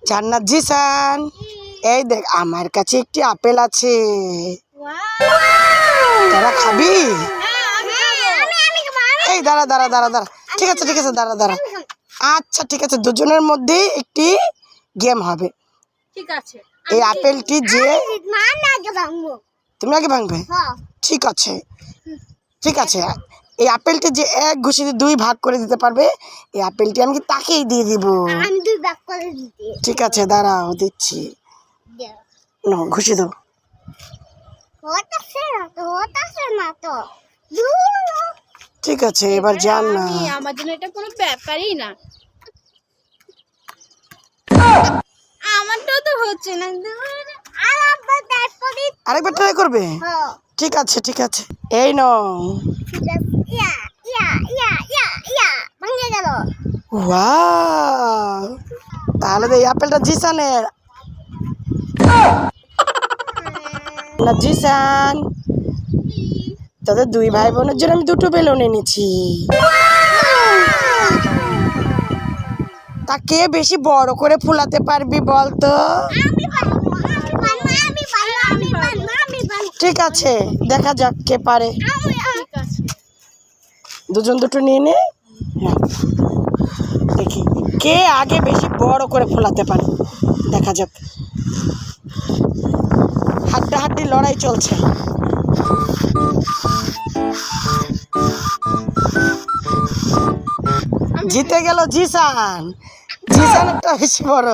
জান্নাত জিসান, এই দেখ আমার কাছে একটি আপেল আছে, তোরা খাবি? এই দাঁড়া দাঁড়া দাঁড়া দাঁড়া, ঠিক আছে ঠিক আছে, দাঁড়া দাঁড়া। আচ্ছা ঠিক আছে, দুজনের মধ্যে একটি গেম হবে। ঠিক আছে, এই আপেলটি যে তুমি আগে ভাঙবে, ঠিক আছে ঠিক আছে। এই আপেলটি যে এক ঘুষিতে দুই ভাগ করে দিতে পারবে, এই আপেলটি আমি তাকেই দিয়ে দিব। ঠিক আছে দাঁড়াও, দিচ্ছি। না ঘুষি দাও। ঠিক আছে এবার যান না, আমার জন্য এটা কোনো ব্যাপারই না। আমারটাও তো হচ্ছে না, আরেকবার ট্রাই করবে? ঠিক আছে ঠিক আছে, এই নাও। ওয়াও, তাহলে তো এই আপেলটা জিসানের। না জিসান, তোদের দুই ভাই বোনের জন্য আমি দুটো বেলুন এনেছি। তা কে বেশি বড় করে ফুলাতে পারবি বল তো? ঠিক আছে দেখা যাক কে পারে। দুজন দুটো নিয়ে নে, দেখি কে আগে বেশি বড় করে ফোলাতে পারে, দেখা যাক। হাড্ডাহাড্ডি লড়াই চলছে। জিতে গেল জিসান, জিসান একটা বেশি বড়।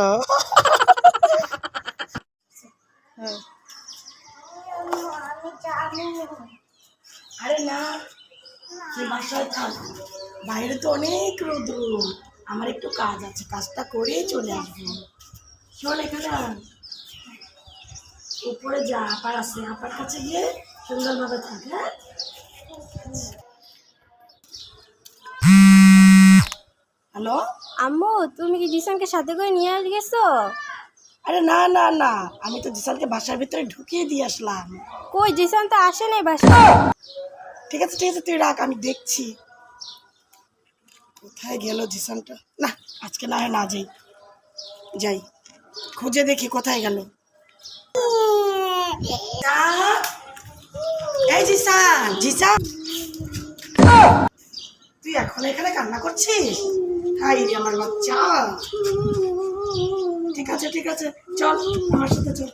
আরে না, বাসায় থাক, বাইরে তো অনেক রোদ্র, আমার একটু কাজ আছে, কাজটা করেই চলে আসবো। শোন এখানে উপরে যা, আপার আছে, আপার কাছে গিয়ে সুন্দরভাবে থাক। হ্যাঁ হ্যালো আম্মু, তুমি কি জিসানকে সাথে করে নিয়ে গেছো? আরে না না না, আমি তো জিসানকে বাসার ভিতরে ঢুকিয়ে দিয়ে আসলাম। কই, জিসান তো আসে নাই বাসায়। ঠিক আছে ঠিক আছে, তুই রাখ, আমি দেখছি কোথায় গেল জিসানটা। না আজকে না হয় না যাই, যাই খুঁজে দেখি কোথায় গেল। এই জিসান, জিসান তুই এখন এখানে কান্না করছিস? হাই রে আমার বাচ্চা। ঠিক আছে ঠিক আছে, চল আমার সাথে চল।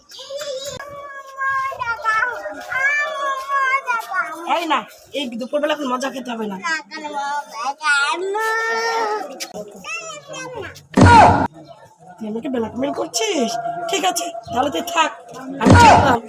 এই না, এই দুপুরবেলা এখন মজা খেতে হবে না। তুই আমাকে ব্ল্যাকমেল করছিস? ঠিক আছে তাহলে তুই থাক, আমি চললাম।